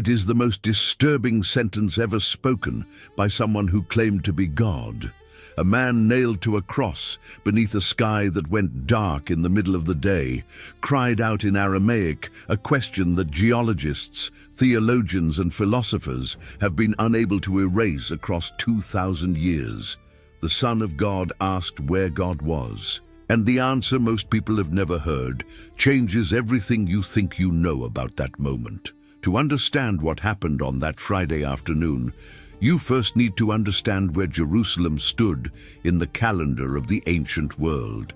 It is the most disturbing sentence ever spoken by someone who claimed to be God. A man nailed to a cross beneath a sky that went dark in the middle of the day cried out in Aramaic a question that geologists, theologians and philosophers have been unable to erase across 2,000 years. The Son of God asked where God was, and the answer most people have never heard changes everything you think you know about that moment. To understand what happened on that Friday afternoon, you first need to understand where Jerusalem stood in the calendar of the ancient world.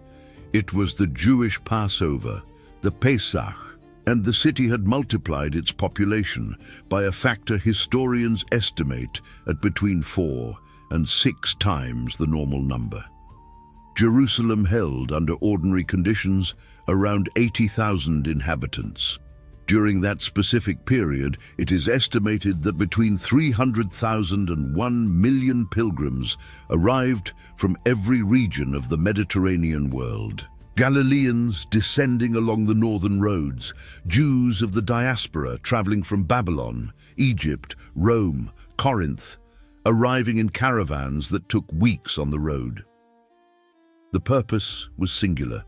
It was the Jewish Passover, the Pesach, and the city had multiplied its population by a factor historians estimate at between 4 and 6 times the normal number. Jerusalem held, under ordinary conditions, around 80,000 inhabitants. During that specific period, it is estimated that between 300,000 and 1 million pilgrims arrived from every region of the Mediterranean world. Galileans descending along the northern roads, Jews of the diaspora traveling from Babylon, Egypt, Rome, Corinth, arriving in caravans that took weeks on the road. The purpose was singular: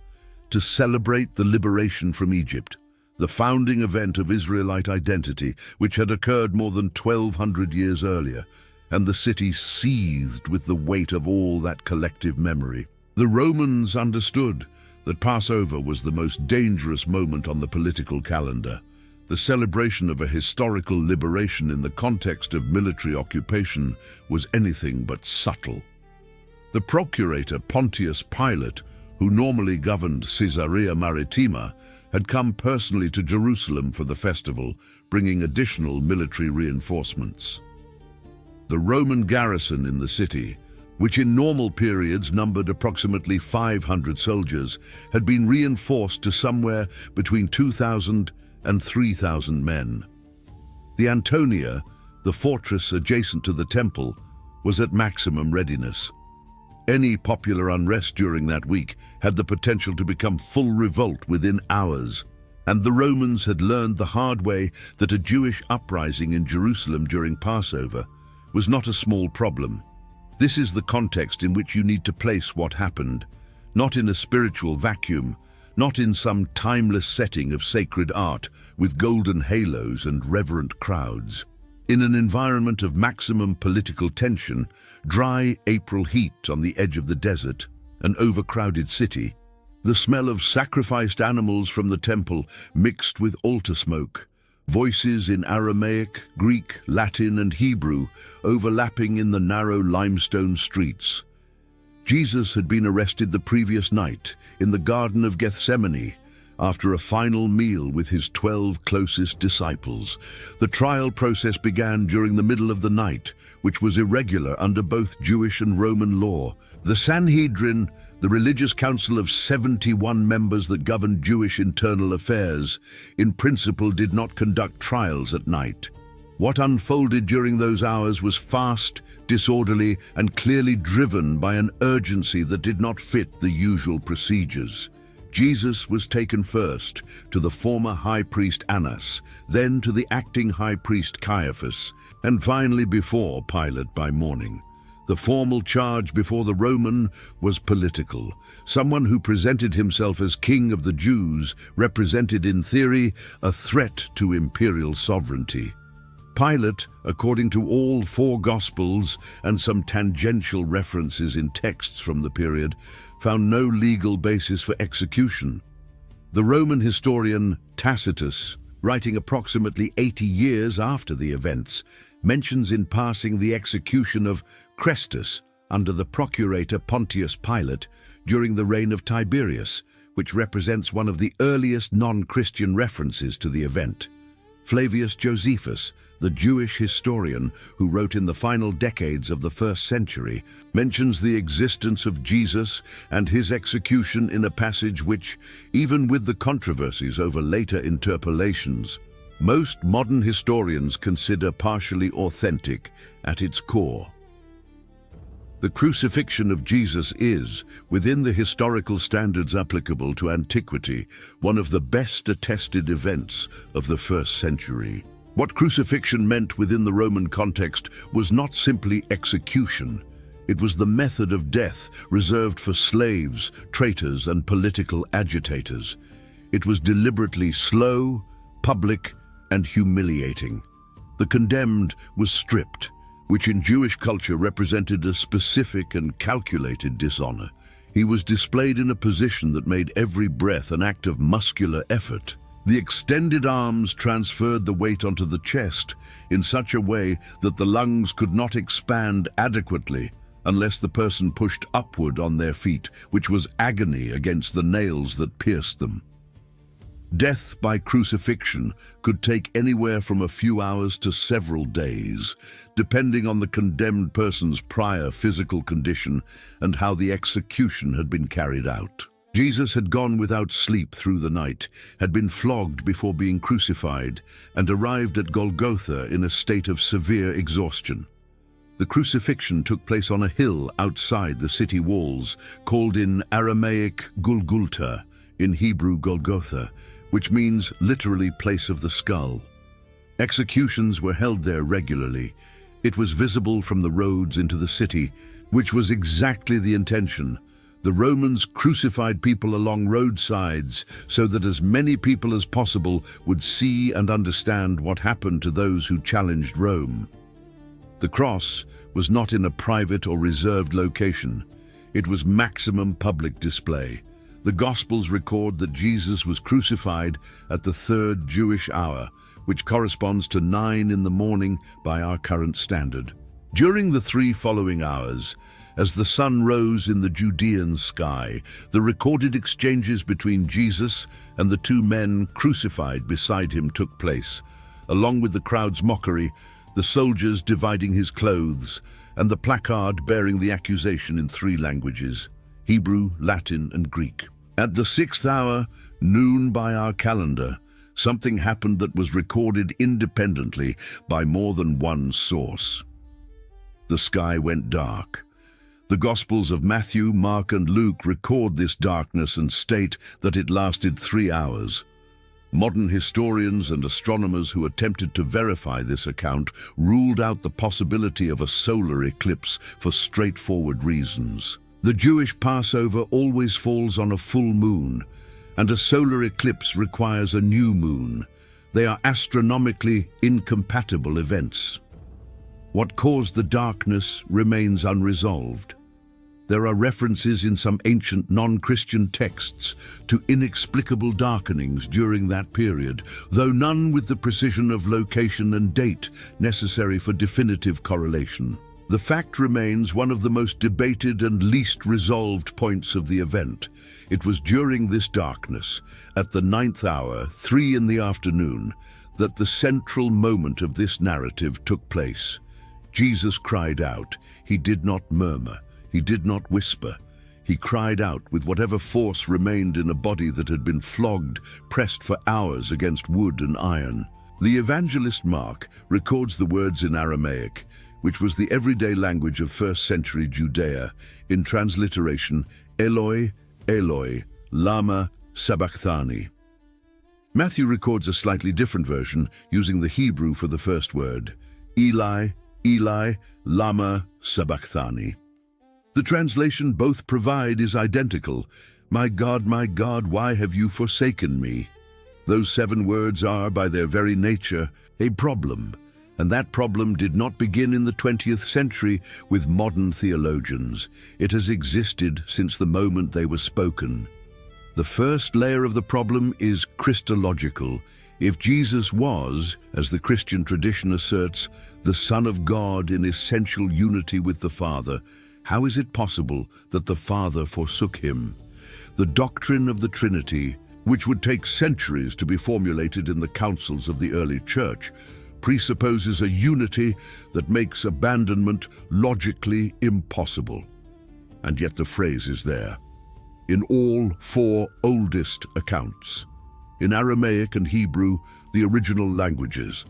to celebrate the liberation from Egypt, the founding event of Israelite identity, which had occurred more than 1,200 years earlier, and the city seethed with the weight of all that collective memory. The Romans understood that Passover was the most dangerous moment on the political calendar. The celebration of a historical liberation in the context of military occupation was anything but subtle. The procurator Pontius Pilate, who normally governed Caesarea Maritima, had come personally to Jerusalem for the festival, bringing additional military reinforcements. The Roman garrison in the city, which in normal periods numbered approximately 500 soldiers, had been reinforced to somewhere between 2,000 and 3,000 men. The Antonia, the fortress adjacent to the temple, was at maximum readiness. Any popular unrest during that week had the potential to become full revolt within hours, and the Romans had learned the hard way that a Jewish uprising in Jerusalem during Passover was not a small problem. This is the context in which you need to place what happened, not in a spiritual vacuum, not in some timeless setting of sacred art with golden halos and reverent crowds. In an environment of maximum political tension, dry April heat on the edge of the desert, an overcrowded city, the smell of sacrificed animals from the temple mixed with altar smoke, voices in Aramaic, Greek, Latin, and Hebrew overlapping in the narrow limestone streets. Jesus had been arrested the previous night in the Garden of Gethsemane after a final meal with his 12 closest disciples. The trial process began during the middle of the night, which was irregular under both Jewish and Roman law. The Sanhedrin, the religious council of 71 members that governed Jewish internal affairs, in principle did not conduct trials at night. What unfolded during those hours was fast, disorderly, and clearly driven by an urgency that did not fit the usual procedures. Jesus was taken first to the former high priest Annas, then to the acting high priest Caiaphas, and finally before Pilate by morning. The formal charge before the Roman was political. Someone who presented himself as king of the Jews represented, in theory, a threat to imperial sovereignty. Pilate, according to all 4 Gospels and some tangential references in texts from the period, found no legal basis for execution. The Roman historian Tacitus, writing approximately 80 years after the events, mentions in passing the execution of Chrestus under the procurator Pontius Pilate during the reign of Tiberius, which represents one of the earliest non-Christian references to the event. Flavius Josephus, the Jewish historian who wrote in the final decades of the 1st century, mentions the existence of Jesus and his execution in a passage which, even with the controversies over later interpolations, most modern historians consider partially authentic at its core. The crucifixion of Jesus is, within the historical standards applicable to antiquity, one of the best attested events of the 1st century. What crucifixion meant within the Roman context was not simply execution. It was the method of death reserved for slaves, traitors, and political agitators. It was deliberately slow, public, and humiliating. The condemned was stripped, which in Jewish culture represented a specific and calculated dishonor. He was displayed in a position that made every breath an act of muscular effort. The extended arms transferred the weight onto the chest in such a way that the lungs could not expand adequately unless the person pushed upward on their feet, which was agony against the nails that pierced them. Death by crucifixion could take anywhere from a few hours to several days, depending on the condemned person's prior physical condition and how the execution had been carried out. Jesus had gone without sleep through the night, had been flogged before being crucified, and arrived at Golgotha in a state of severe exhaustion. The crucifixion took place on a hill outside the city walls, called in Aramaic Gulgulta, in Hebrew Golgotha, which means literally place of the skull. Executions were held there regularly. It was visible from the roads into the city, which was exactly the intention. The Romans crucified people along roadsides so that as many people as possible would see and understand what happened to those who challenged Rome. The cross was not in a private or reserved location. It was maximum public display. The Gospels record that Jesus was crucified at the third Jewish hour, which corresponds to 9 in the morning by our current standard. During the 3 following hours, as the sun rose in the Judean sky, the recorded exchanges between Jesus and the 2 men crucified beside him took place, along with the crowd's mockery, the soldiers dividing his clothes, and the placard bearing the accusation in 3 languages, Hebrew, Latin, and Greek. At the 6th hour, noon by our calendar, something happened that was recorded independently by more than one source. The sky went dark. The Gospels of Matthew, Mark, and Luke record this darkness and state that it lasted 3 hours. Modern historians and astronomers who attempted to verify this account ruled out the possibility of a solar eclipse for straightforward reasons. The Jewish Passover always falls on a full moon, and a solar eclipse requires a new moon. They are astronomically incompatible events. What caused the darkness remains unresolved. There are references in some ancient non-Christian texts to inexplicable darkenings during that period, though none with the precision of location and date necessary for definitive correlation. The fact remains one of the most debated and least resolved points of the event. It was during this darkness, at the 9th hour, 3 in the afternoon, that the central moment of this narrative took place. Jesus cried out. He did not murmur. He did not whisper. He cried out with whatever force remained in a body that had been flogged, pressed for hours against wood and iron. The evangelist Mark records the words in Aramaic, which was the everyday language of first-century Judea, in transliteration, Eloi, Eloi, lama sabachthani. Matthew records a slightly different version, using the Hebrew for the first word, Eli, Eli, lama sabachthani. The translation both provide is identical. My God, why have you forsaken me? Those 7 words are, by their very nature, a problem. And that problem did not begin in the 20th century with modern theologians. It has existed since the moment they were spoken. The first layer of the problem is Christological. If Jesus was, as the Christian tradition asserts, the Son of God in essential unity with the Father, how is it possible that the Father forsook him? The doctrine of the Trinity, which would take centuries to be formulated in the councils of the early church, presupposes a unity that makes abandonment logically impossible. And yet the phrase is there, in all 4 oldest accounts. In Aramaic and Hebrew, the original languages,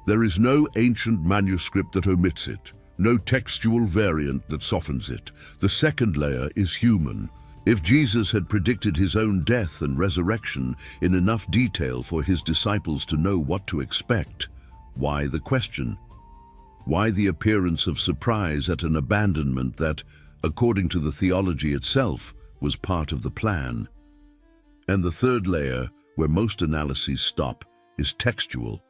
there is no ancient manuscript that omits it, no textual variant that softens it. The second layer is human. If Jesus had predicted his own death and resurrection in enough detail for his disciples to know what to expect, Why the question? Why the appearance of surprise at an abandonment that, according to the theology itself, was part of the plan? And the third layer, where most analyses stop, is textual.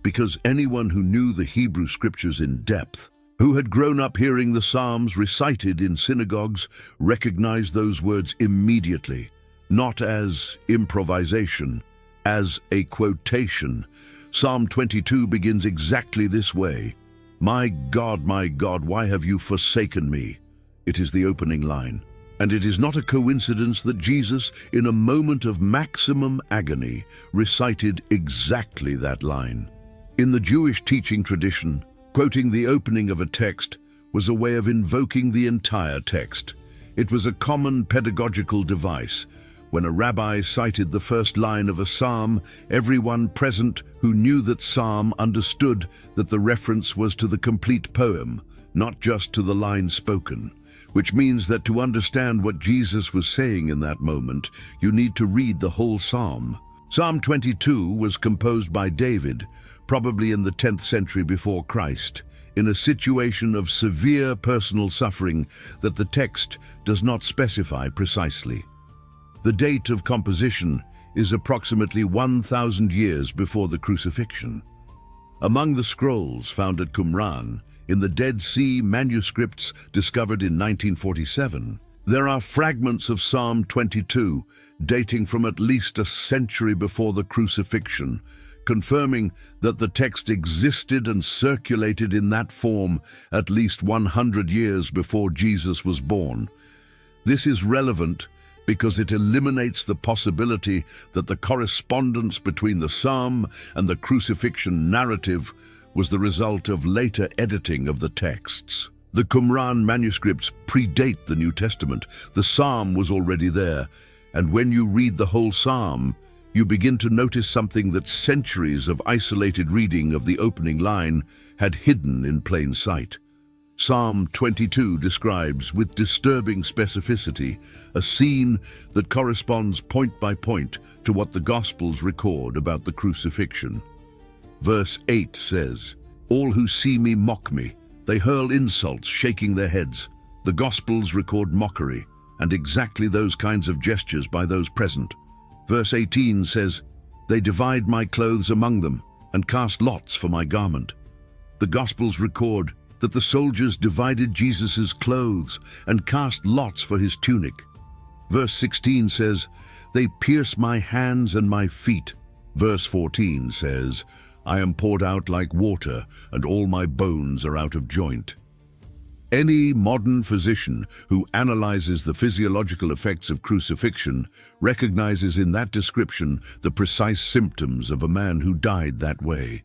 Because anyone who knew the Hebrew scriptures in depth, who had grown up hearing the Psalms recited in synagogues, recognized those words immediately, not as improvisation, as a quotation. Psalm 22 begins exactly this way. My God, why have you forsaken me? It is the opening line. And it is not a coincidence that Jesus, in a moment of maximum agony, recited exactly that line. In the Jewish teaching tradition, quoting the opening of a text was a way of invoking the entire text. It was a common pedagogical device. When a rabbi cited the first line of a psalm, everyone present who knew that psalm understood that the reference was to the complete poem, not just to the line spoken. Which means that to understand what Jesus was saying in that moment, you need to read the whole psalm. Psalm 22 was composed by David, probably in the 10th century before Christ, in a situation of severe personal suffering that the text does not specify precisely. The date of composition is approximately 1,000 years before the crucifixion. Among the scrolls found at Qumran, in the Dead Sea manuscripts discovered in 1947, there are fragments of Psalm 22 dating from at least a century before the crucifixion, confirming that the text existed and circulated in that form at least 100 years before Jesus was born. This is relevant because it eliminates the possibility that the correspondence between the psalm and the crucifixion narrative was the result of later editing of the texts. The Qumran manuscripts predate the New Testament. The psalm was already there, and when you read the whole psalm, you begin to notice something that centuries of isolated reading of the opening line had hidden in plain sight. Psalm 22 describes, with disturbing specificity, a scene that corresponds point by point to what the Gospels record about the crucifixion. Verse 8 says, "All who see me mock me. They hurl insults, shaking their heads." The Gospels record mockery, and exactly those kinds of gestures by those present. Verse 18 says, "They divide my clothes among them, and cast lots for my garment." The Gospels record that the soldiers divided Jesus' clothes and cast lots for his tunic. Verse 16 says, "They pierce my hands and my feet." Verse 14 says, "I am poured out like water, and all my bones are out of joint." Any modern physician who analyzes the physiological effects of crucifixion recognizes in that description the precise symptoms of a man who died that way.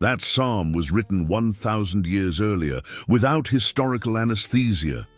That psalm was written 1,000 years earlier, without historical anesthesia,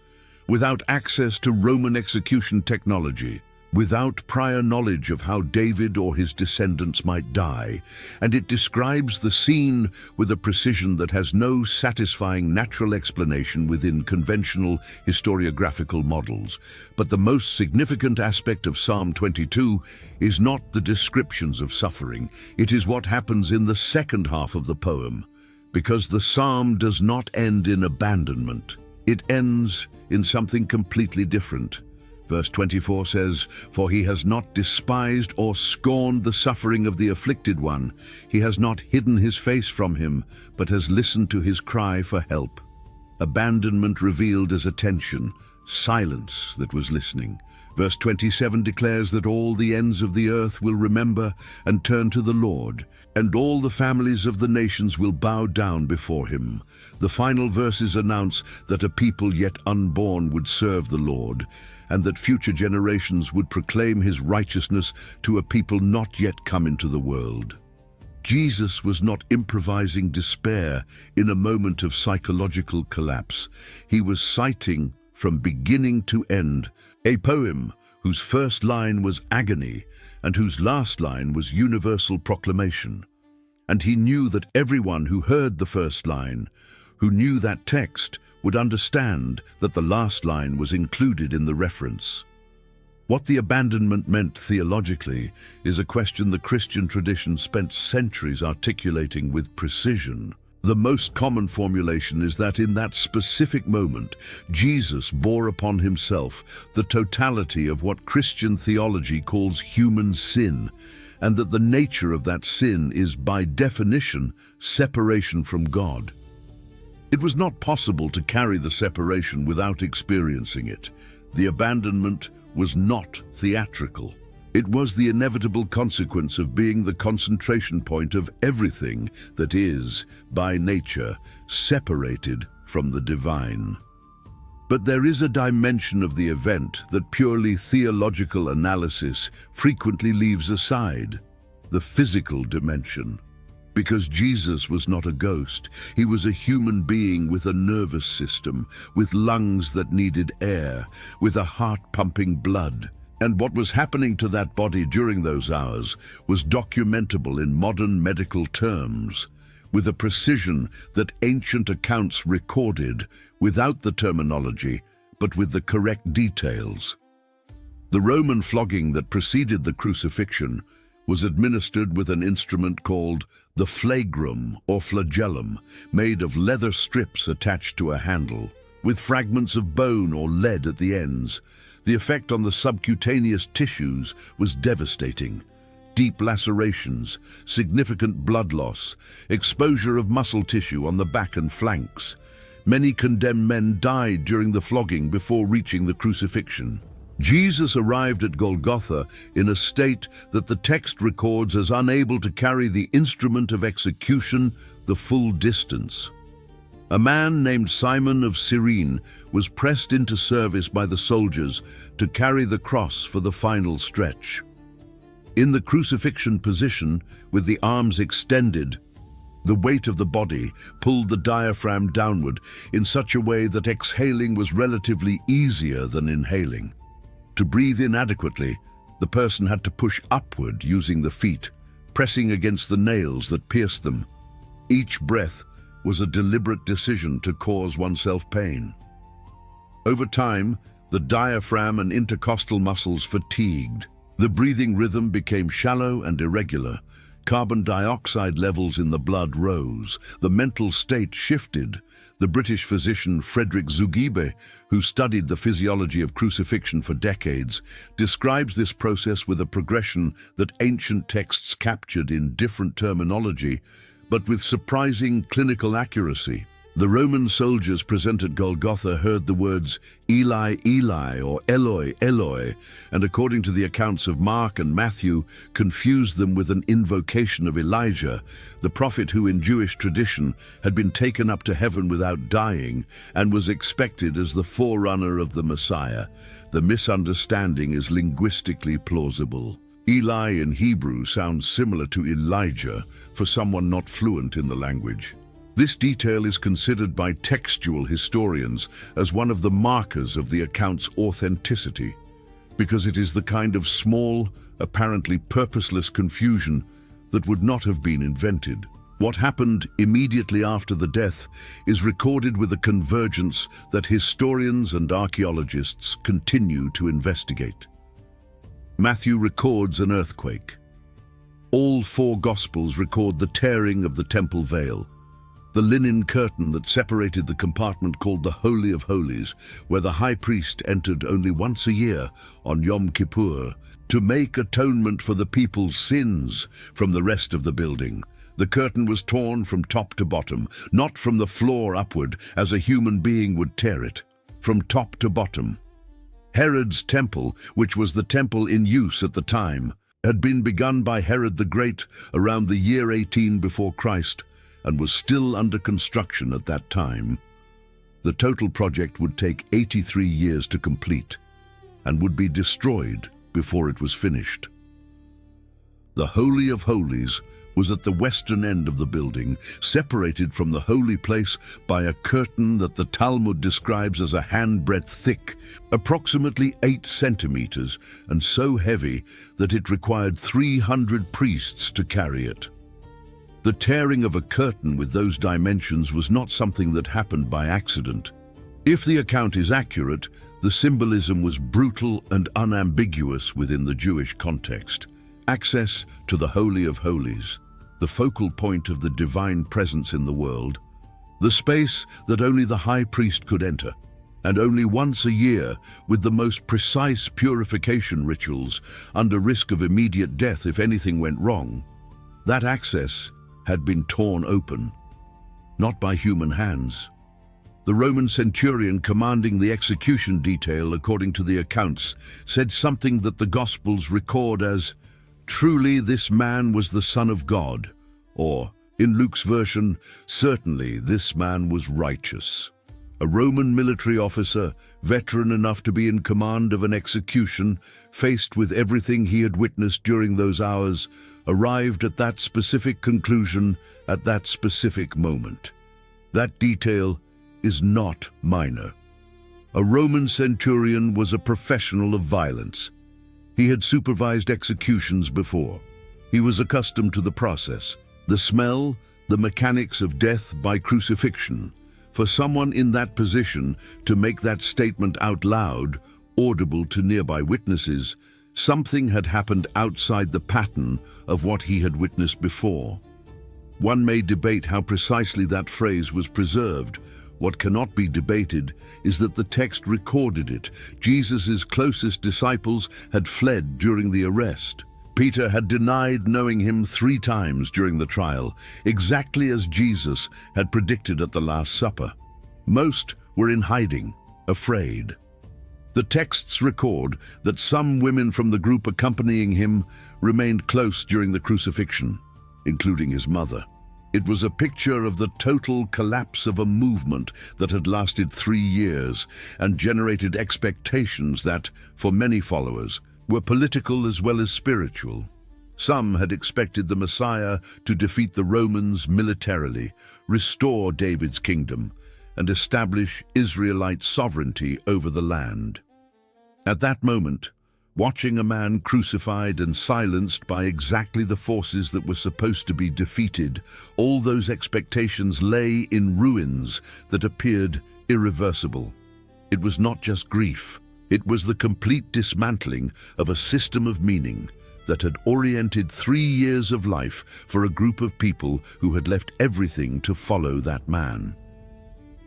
without access to Roman execution technology, without prior knowledge of how David or his descendants might die, and it describes the scene with a precision that has no satisfying natural explanation within conventional historiographical models. But the most significant aspect of Psalm 22 is not the descriptions of suffering, it is what happens in the second half of the poem, because the psalm does not end in abandonment. It ends in something completely different. Verse 24 says, "For he has not despised or scorned the suffering of the afflicted one. He has not hidden his face from him, but has listened to his cry for help." Abandonment revealed as attention, silence that was listening. Verse 27 declares that all the ends of the earth will remember and turn to the Lord, and all the families of the nations will bow down before him. The final verses announce that a people yet unborn would serve the Lord, and that future generations would proclaim his righteousness to a people not yet come into the world. Jesus was not improvising despair in a moment of psychological collapse. He was citing, from beginning to end, a poem whose first line was agony and whose last line was universal proclamation. And he knew that everyone who heard the first line, who knew that text, would understand that the last line was included in the reference. What the abandonment meant theologically is a question the Christian tradition spent centuries articulating with precision. The most common formulation is that in that specific moment, Jesus bore upon himself the totality of what Christian theology calls human sin, and that the nature of that sin is, by definition, separation from God. It was not possible to carry the separation without experiencing it. The abandonment was not theatrical. It was the inevitable consequence of being the concentration point of everything that is, by nature, separated from the divine. But there is a dimension of the event that purely theological analysis frequently leaves aside: the physical dimension. Because Jesus was not a ghost, he was a human being with a nervous system, with lungs that needed air, with a heart pumping blood. And what was happening to that body during those hours was documentable in modern medical terms, with a precision that ancient accounts recorded, without the terminology, but with the correct details. The Roman flogging that preceded the crucifixion was administered with an instrument called the flagrum or flagellum, made of leather strips attached to a handle, with fragments of bone or lead at the ends. The effect on the subcutaneous tissues was devastating. Deep lacerations, significant blood loss, exposure of muscle tissue on the back and flanks. Many condemned men died during the flogging before reaching the crucifixion. Jesus arrived at Golgotha in a state that the text records as unable to carry the instrument of execution the full distance. A man named Simon of Cyrene was pressed into service by the soldiers to carry the cross for the final stretch. In the crucifixion position, with the arms extended, the weight of the body pulled the diaphragm downward in such a way that exhaling was relatively easier than inhaling. To breathe inadequately, the person had to push upward using the feet, pressing against the nails that pierced them. Each breath was a deliberate decision to cause oneself pain. Over time, the diaphragm and intercostal muscles fatigued. The breathing rhythm became shallow and irregular. Carbon dioxide levels in the blood rose. The mental state shifted. The British physician Frederick Zugibe, who studied the physiology of crucifixion for decades, describes this process with a progression that ancient texts captured in different terminology, but with surprising clinical accuracy. The Roman soldiers present at Golgotha heard the words Eli, Eli, or Eloi, Eloi, and according to the accounts of Mark and Matthew, confused them with an invocation of Elijah, the prophet who in Jewish tradition had been taken up to heaven without dying and was expected as the forerunner of the Messiah. The misunderstanding is linguistically plausible. Eli in Hebrew sounds similar to Elijah for someone not fluent in the language. This detail is considered by textual historians as one of the markers of the account's authenticity, because it is the kind of small, apparently purposeless confusion that would not have been invented. What happened immediately after the death is recorded with a convergence that historians and archaeologists continue to investigate. Matthew records an earthquake. All four Gospels record the tearing of the temple veil, the linen curtain that separated the compartment called the Holy of Holies, where the high priest entered only once a year on Yom Kippur to make atonement for the people's sins from the rest of the building. The curtain was torn from top to bottom, not from the floor upward as a human being would tear it, from top to bottom. Herod's temple, which was the temple in use at the time, had been begun by Herod the Great around the year 18 before Christ, and was still under construction at that time. The total project would take 83 years to complete and would be destroyed before it was finished. The Holy of Holies was at the western end of the building, separated from the holy place by a curtain that the Talmud describes as a handbreadth thick, approximately 8 centimeters, and so heavy that it required 300 priests to carry it. The tearing of a curtain with those dimensions was not something that happened by accident. If the account is accurate, the The symbolism was brutal and unambiguous within the Jewish context. Access to the Holy of Holies, the focal point of the divine presence in the world, the space that only the high priest could enter, and only once a year with the most precise purification rituals under risk of immediate death if anything went wrong. That access had been torn open, not by human hands. The Roman centurion commanding the execution detail, according to the accounts, said something that the Gospels record as, "Truly this man was the Son of God," or, in Luke's version, "Certainly this man was righteous." A Roman military officer, veteran enough to be in command of an execution, faced with everything he had witnessed during those hours, arrived at that specific conclusion at that specific moment. That detail is not minor. A Roman centurion was a professional of violence. He had supervised executions before. He was accustomed to the process, the smell, the mechanics of death by crucifixion. For someone in that position to make that statement out loud, audible to nearby witnesses, something had happened outside the pattern of what he had witnessed before. One may debate how precisely that phrase was preserved. What cannot be debated is that the text recorded it. Jesus' closest disciples had fled during the arrest. Peter had denied knowing him 3 times during the trial, exactly as Jesus had predicted at the Last Supper. Most were in hiding, afraid. The texts record that some women from the group accompanying him remained close during the crucifixion, including his mother. It was a picture of the total collapse of a movement that had lasted 3 years and generated expectations that, for many followers, were political as well as spiritual. Some had expected the Messiah to defeat the Romans militarily, restore David's kingdom, and establish Israelite sovereignty over the land. At that moment, watching a man crucified and silenced by exactly the forces that were supposed to be defeated, all those expectations lay in ruins that appeared irreversible. It was not just grief. It was the complete dismantling of a system of meaning that had oriented 3 years of life for a group of people who had left everything to follow that man.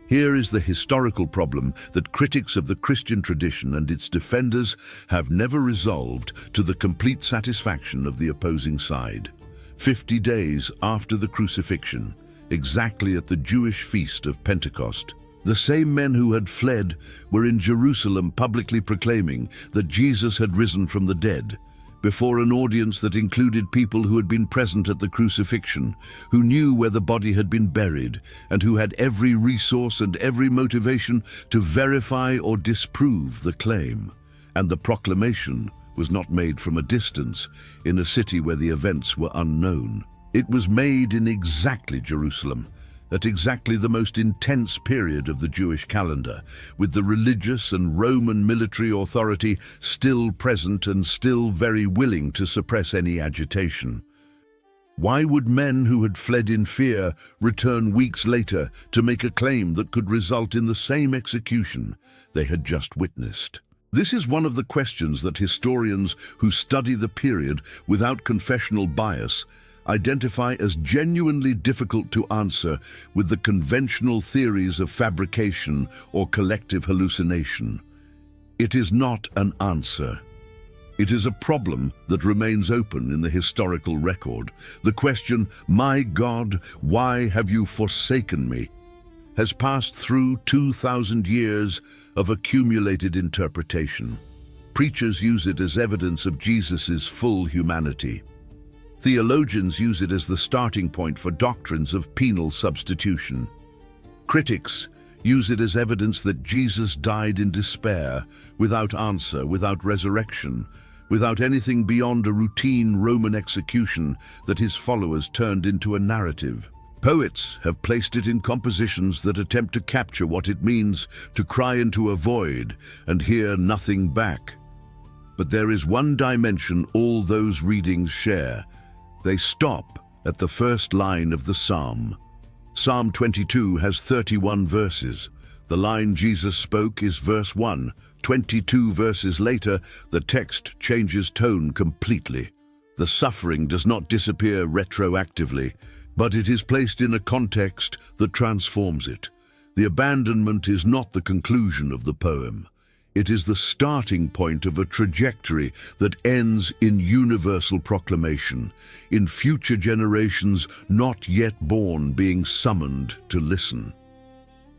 Here is the historical problem that critics of the Christian tradition and its defenders have never resolved to the complete satisfaction of the opposing side. 50 days after the crucifixion, exactly at the Jewish feast of Pentecost, the same men who had fled were in Jerusalem publicly proclaiming that Jesus had risen from the dead, before an audience that included people who had been present at the crucifixion, who knew where the body had been buried, and who had every resource and every motivation to verify or disprove the claim. And the proclamation was not made from a distance, in a city where the events were unknown. It was made in exactly Jerusalem, at exactly the most intense period of the Jewish calendar, with the religious and Roman military authority still present and still very willing to suppress any agitation. Why would men who had fled in fear return weeks later to make a claim that could result in the same execution they had just witnessed? This is one of the questions that historians who study the period without confessional bias identify as genuinely difficult to answer with the conventional theories of fabrication or collective hallucination. It is not an answer. It is a problem that remains open in the historical record. The question, "My God, why have you forsaken me?" has passed through 2,000 years of accumulated interpretation. Preachers use it as evidence of Jesus' full humanity. Theologians use it as the starting point for doctrines of penal substitution. Critics use it as evidence that Jesus died in despair, without answer, without resurrection, without anything beyond a routine Roman execution that his followers turned into a narrative. Poets have placed it in compositions that attempt to capture what it means to cry into a void and hear nothing back. But there is one dimension all those readings share. They stop at the first line of the psalm. Psalm 22 has 31 verses. The line Jesus spoke is verse 1. 22 verses later, the text changes tone completely. The suffering does not disappear retroactively, but it is placed in a context that transforms it. The abandonment is not the conclusion of the poem. It is the starting point of a trajectory that ends in universal proclamation, in future generations not yet born being summoned to listen.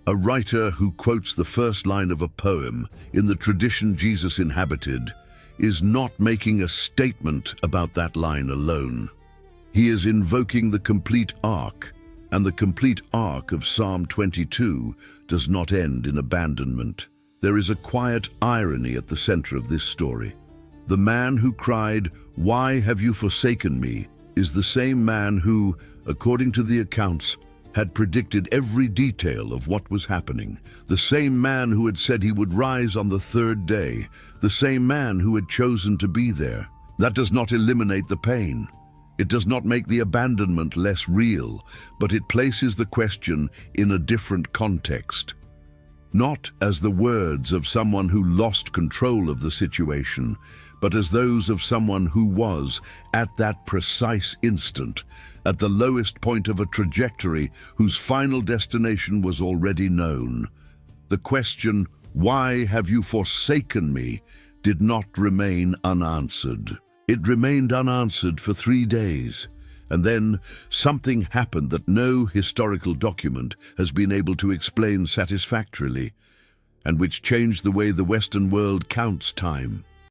A writer who quotes the first line of a poem in the tradition Jesus inhabited is not making a statement about that line alone. He is invoking the complete arc, and the complete arc of Psalm 22 does not end in abandonment. There is a quiet irony at the center of this story. The man who cried, "Why have you forsaken me?" is the same man who, according to the accounts, had predicted every detail of what was happening, the same man who had said he would rise on the third day, the same man who had chosen to be there. That does not eliminate the pain. It does not make the abandonment less real, but it places the question in a different context. Not as the words of someone who lost control of the situation, but as those of someone who was, at that precise instant, at the lowest point of a trajectory whose final destination was already known. The question, "Why have you forsaken me?" did not remain unanswered. It remained unanswered for 3 days, and then something happened that no historical document has been able to explain satisfactorily, and which changed the way the Western world counts time.